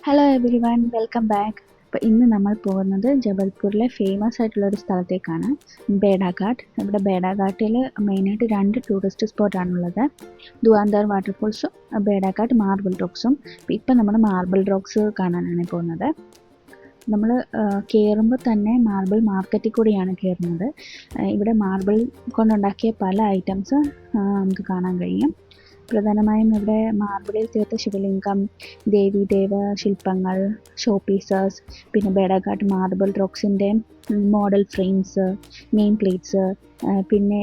Hello every one, welcome back. അപ്പോൾ ഇന്ന് നമ്മൾ പോകുന്നത് ജബൽപൂരിലെ ഫേമസ് ആയിട്ടുള്ള ഒരു സ്ഥലത്തേക്കാണ്, ബേഡാഘാട്ട്. ഇവിടെ ബേഡാഘാട്ടിൽ മെയിനായിട്ട് 2 ടൂറിസ്റ്റ് സ്പോട്ടാണുള്ളത്, ദുവാന്താർ വാട്ടർഫോൾസും ബേഡാഘാട്ട് മാർബിൾ റോക്സും. ഇപ്പം നമ്മൾ മാർബിൾ റോക്സ് കാണാനാണ് പോകുന്നത്. നമ്മൾ കയറുമ്പോൾ തന്നെ മാർബിൾ മാർക്കറ്റിൽ കൂടിയാണ് കയറുന്നത്. ഇവിടെ മാർബിൾ കൊണ്ടുണ്ടാക്കിയ പല ഐറ്റംസ് നമുക്ക് കാണാൻ കഴിയും. പ്രധാനമായും ഇവിടെ മാർബിളിൽ തീർത്ത ശിവലിംഗം, ദേവീദേവ ശില്പങ്ങൾ, ഷോ പീസസ്, പിന്നെ ബേഡാഘാട്ട് മാർബിൾ റോക്സിൻ്റെ മോഡൽ ഫ്രെയിംസ്, നെയിം പ്ലേറ്റ്സ്, പിന്നെ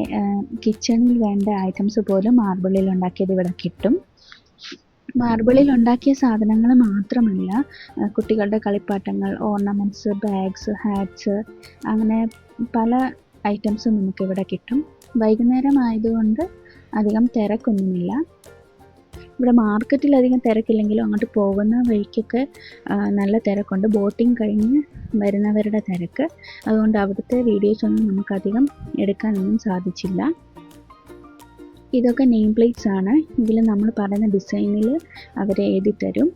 കിച്ചണിൽ വേണ്ട ഐറ്റംസ് പോലും മാർബിളിൽ ഉണ്ടാക്കിയത് ഇവിടെ കിട്ടും. മാർബിളിൽ ഉണ്ടാക്കിയ സാധനങ്ങൾ മാത്രമല്ല, കുട്ടികളുടെ കളിപ്പാട്ടങ്ങൾ, ഓർണമെൻറ്റ്സ്, ബാഗ്സ്, ഹാറ്റ്സ്, അങ്ങനെ പല ഐറ്റംസും നമുക്കിവിടെ കിട്ടും. വൈകുന്നേരം ആയതുകൊണ്ട് അധികം തിരക്കൊന്നുമില്ല. ഇവിടെ മാർക്കറ്റിൽ അധികം തിരക്കില്ലെങ്കിലും അങ്ങോട്ട് പോകുന്ന വഴിക്കൊക്കെ നല്ല തിരക്കുണ്ട്. ബോട്ടിങ് കഴിഞ്ഞ് വരുന്നവരുടെ തിരക്ക്, അതുകൊണ്ട് അവിടുത്തെ വീഡിയോസ് ഒന്നും നമുക്കധികം എടുക്കാനൊന്നും സാധിച്ചില്ല. ഇതൊക്കെ നെയിം പ്ലേറ്റ്സ് ആണ്. ഇതിൽ നമ്മൾ പറയുന്ന ഡിസൈനിൽ അവർ എഴുതി തരും.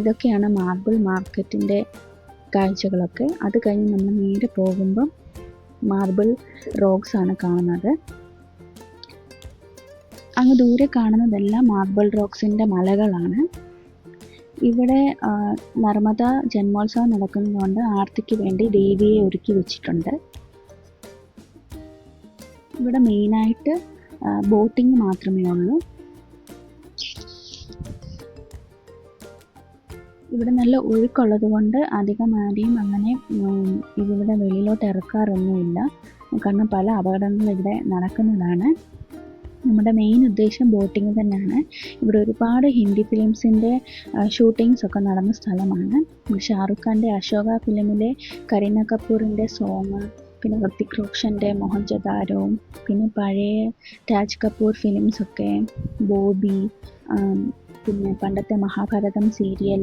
ഇതൊക്കെയാണ് മാർബിൾ മാർക്കറ്റിൻ്റെ കാഴ്ചകളൊക്കെ. അത് കഴിഞ്ഞ് നമ്മൾ നേരെ പോകുമ്പം മാർബിൾ റോക്സ് ആണ് കാണുന്നത്. അങ്ങ് ദൂരെ കാണുന്നതെല്ലാം മാർബിൾ റോക്സിൻ്റെ മലകളാണ്. ഇവിടെ നർമ്മദ ജന്മോത്സവം നടക്കുന്നതുകൊണ്ട് ആർത്തിക്ക് വേണ്ടി ദേവിയെ ഒരുക്കി വെച്ചിട്ടുണ്ട്. ഇവിടെ മെയിനായിട്ട് ബോട്ടിങ് മാത്രമേ ഉള്ളൂ. ഇവിടെ നല്ല ഒഴുക്കുള്ളത് കൊണ്ട് അധികം ആരെയും അങ്ങനെ ഇവിടെ വെളിയിലോട്ട് ഇറക്കാറൊന്നുമില്ല. കാരണം പല അപകടങ്ങളും ഇവിടെ നടക്കുന്നതാണ്. നമ്മുടെ മെയിൻ ഉദ്ദേശം ബോട്ടിങ് തന്നെയാണ്. ഇവിടെ ഒരുപാട് ഹിന്ദി ഫിലിംസിൻ്റെ ഷൂട്ടിങ്സ് ഒക്കെ നടന്ന സ്ഥലമാണ്. ഷാറുഖ് ഖാൻ്റെ അശോക ഫിലിമിലെ കരീന കപൂറിൻ്റെ സോങ്, പിന്നെ ഋത്തിക് റോഷൻ്റെ മോഹൻജദാരോ, പിന്നെ പഴയ രാജ് കപൂർ ഫിലിംസൊക്കെ, ബോബി, പിന്നെ പണ്ടത്തെ മഹാഭാരതം സീരിയൽ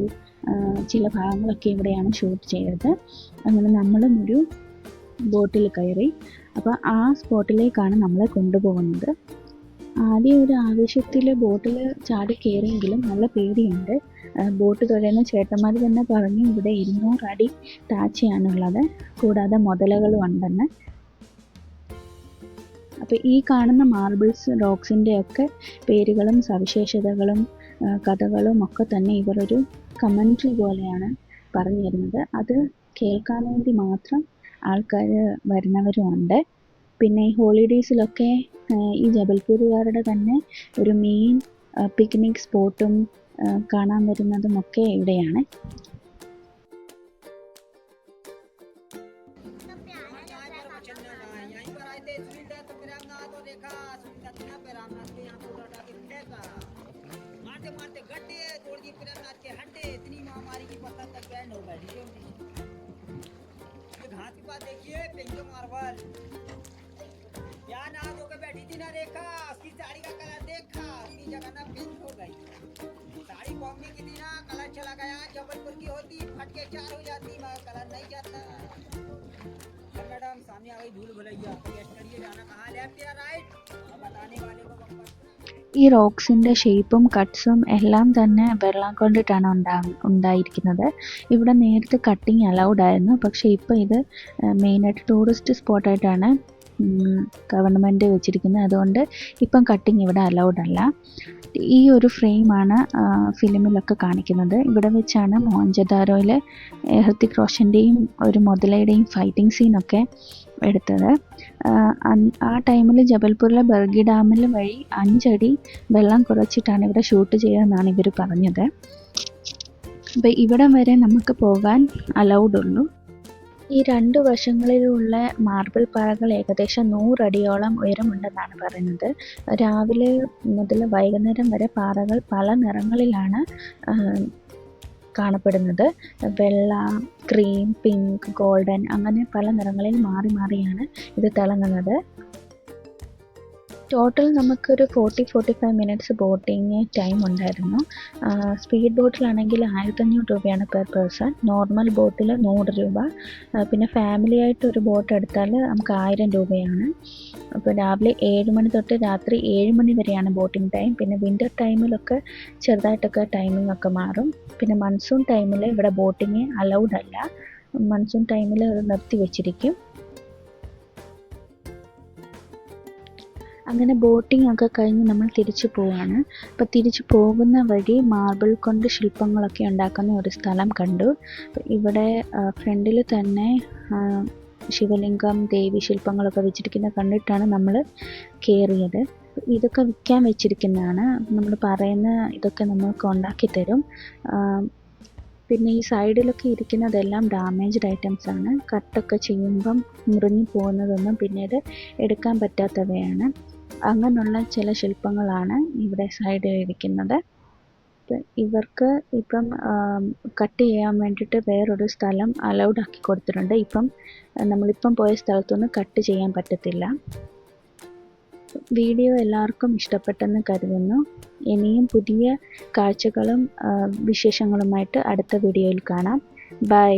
ചില ഭാഗങ്ങളൊക്കെ ഇവിടെയാണ് ഷൂട്ട് ചെയ്തത്. അങ്ങനെ നമ്മളും ഒരു ബോട്ടിൽ കയറി. അപ്പോൾ ആ സ്പോട്ടിലേക്കാണ് നമ്മളെ കൊണ്ടുപോകുന്നത്. ആദ്യം ഒരു ആവേശത്തിൽ ബോട്ടിൽ ചാടി കയറിയെങ്കിലും നല്ല പേടിയുണ്ട്. ബോട്ട് തുഴയുന്ന ചേട്ടന്മാർ തന്നെ പറഞ്ഞു ഇവിടെ 200 അടി താഴ്ചയാണുള്ളത്, കൂടാതെ മുതലകളും ഉണ്ടെന്ന്. അപ്പോൾ ഈ കാണുന്ന മാർബിൾസ് റോക്സിൻ്റെ ഒക്കെ പേരുകളും സവിശേഷതകളും കഥകളും ഒക്കെ തന്നെ ഇവരൊരു കമൻട്രി പോലെയാണ് പറഞ്ഞു തരുന്നത്. അത് കേൾക്കാൻ വേണ്ടി മാത്രം ആൾക്കാർ വരുന്നവരുമുണ്ട്. പിന്നെ ഈ ഹോളിഡേയ്സിലൊക്കെ ഈ ജബൽപൂരുകാരുടെ തന്നെ ഒരു മെയിൻ പിക്നിക് സ്പോട്ടും കാണാൻ വരുന്നതുമൊക്കെ ഇവിടെയാണ്. बैठी थी ना, देखा उसकी साड़ी का कलर, देखा उसकी जगह ना पिंक हो गई। साड़ी बॉम्बे की थी ना, कलर चला गया। जबलपुर की होती फट के 4 हो जाती, मगर कलर नहीं जाता। मैडम सामने आ गई भूल भुलैया, जाना कहाँ, लेफ्ट या राइट, बताने वाले को बम्पर। ഈ റോക്സിൻ്റെ ഷേപ്പും കട്ട്സും എല്ലാം തന്നെ വെള്ളം കൊണ്ടിട്ടാണ് ഉണ്ടായിരിക്കുന്നത്. ഇവിടെ നേരത്തെ കട്ടിങ് അലൗഡ് ആയിരുന്നു, പക്ഷേ ഇപ്പോൾ ഇത് മെയിനായിട്ട് ടൂറിസ്റ്റ് സ്പോട്ടായിട്ടാണ് ഗവൺമെൻറ് വെച്ചിരിക്കുന്നത്. അതുകൊണ്ട് ഇപ്പം കട്ടിങ് ഇവിടെ അലൗഡ് അല്ല. ഈ ഒരു ഫ്രെയിമാണ് ഫിലിമിലൊക്കെ കാണിക്കുന്നത്. ഇവിടെ വെച്ചാണ് മോഹൻജദാരോയിൽ ഋത്തിക് റോഷൻ്റെയും ഒരു മുതലയുടെയും ഫൈറ്റിംഗ് സീനൊക്കെ എടുത്തത്. ആ ടൈമിൽ ജബൽപൂരിലെ ബർഗി ഡാമിൽ വഴി 5 അടി വെള്ളം കുറച്ചിട്ടാണ് ഇവിടെ ഷൂട്ട് ചെയ്തതെന്നാണ് ഇവർ പറഞ്ഞത്. അപ്പോൾ ഇവിടം വരെ നമുക്ക് പോകാൻ അലൗഡ് ഉള്ളൂ. ഈ 2 വശങ്ങളിലുള്ള മാർബിൾ പാറകൾ ഏകദേശം 100 അടിയോളം ഉയരമുണ്ടെന്നാണ് പറയുന്നത്. രാവിലെ മുതൽ വൈകുന്നേരം വരെ പാറകൾ പല നിറങ്ങളിലാണ് കാണപ്പെടുന്നത്. വെള്ള, ക്രീം, പിങ്ക്, ഗോൾഡൻ, അങ്ങനെ പല നിറങ്ങളിൽ മാറി മാറിയാണ് ഇത് തിളങ്ങുന്നത്. ടോട്ടൽ നമുക്കൊരു 40-45 മിനിറ്റ്സ് ബോട്ടിങ് ടൈം ഉണ്ടായിരുന്നു. സ്പീഡ് ബോട്ടിലാണെങ്കിൽ 1500 രൂപയാണ് പെർ പേഴ്സൺ, നോർമൽ ബോട്ടിൽ 100 രൂപ, പിന്നെ ഫാമിലി ആയിട്ട് ഒരു ബോട്ട് എടുത്താൽ നമുക്ക് 1000 രൂപയാണ്. അപ്പോൾ രാവിലെ 7 മണി തൊട്ട് രാത്രി 7 മണി വരെയാണ് ബോട്ടിംഗ് ടൈം. പിന്നെ വിൻ്റർ ടൈമിലൊക്കെ ചെറുതായിട്ടൊക്കെ ടൈമിംഗ് ഒക്കെ മാറും. പിന്നെ മൺസൂൺ ടൈമിൽ ഇവിടെ ബോട്ടിങ് അലൗഡ് അല്ല, മൺസൂൺ ടൈമിൽ നിർത്തി വെച്ചിരിക്കും. അങ്ങനെ ബോട്ടിംഗ് ഒക്കെ കഴിഞ്ഞ് നമ്മൾ തിരിച്ചു പോവാണ്. അപ്പോൾ തിരിച്ചു പോകുന്ന വഴി മാർബിൾ കൊണ്ട് ശില്പങ്ങളൊക്കെ ഉണ്ടാക്കുന്ന ഒരു സ്ഥലം കണ്ടു. ഇവിടെ ഫ്രണ്ടിൽ തന്നെ ശിവലിംഗം, ദേവി ശില്പങ്ങളൊക്കെ വെച്ചിരിക്കുന്നത് കണ്ടിട്ടാണ് നമ്മൾ കയറിയത്. ഇതൊക്കെ വിൽക്കാൻ വെച്ചിരിക്കുന്നതാണ്, നമ്മൾ പറയുന്ന ഇതൊക്കെ നമ്മൾക്ക് ഉണ്ടാക്കി തരും. പിന്നെ ഈ സൈഡിലൊക്കെ ഇരിക്കുന്നതെല്ലാം ഡാമേജ്ഡ് ഐറ്റംസ് ആണ്. കട്ടൊക്കെ ചെയ്യുമ്പം മുറിഞ്ഞു പോകുന്നതൊന്നും പിന്നീട് എടുക്കാൻ പറ്റാത്തവയാണ്. അങ്ങനെയുള്ള ചില ശില്പങ്ങളാണ് ഇവിടെ സൈഡിൽ ഇരിക്കുന്നത്. ഇവർക്ക് ഇപ്പം കട്ട് ചെയ്യാൻ വേണ്ടിയിട്ട് വേറൊരു സ്ഥലം അലൗഡ് ആക്കി കൊടുത്തിട്ടുണ്ട്. ഇപ്പം നമ്മളിപ്പം പോയ സ്ഥലത്തൊന്നും കട്ട് ചെയ്യാൻ പറ്റത്തില്ല. വീഡിയോ എല്ലാവർക്കും ഇഷ്ടപ്പെട്ടെന്ന് കരുതുന്നു. ഇനിയും പുതിയ കാഴ്ചകളും വിശേഷങ്ങളുമായിട്ട് അടുത്ത വീഡിയോയിൽ കാണാം. ബൈ.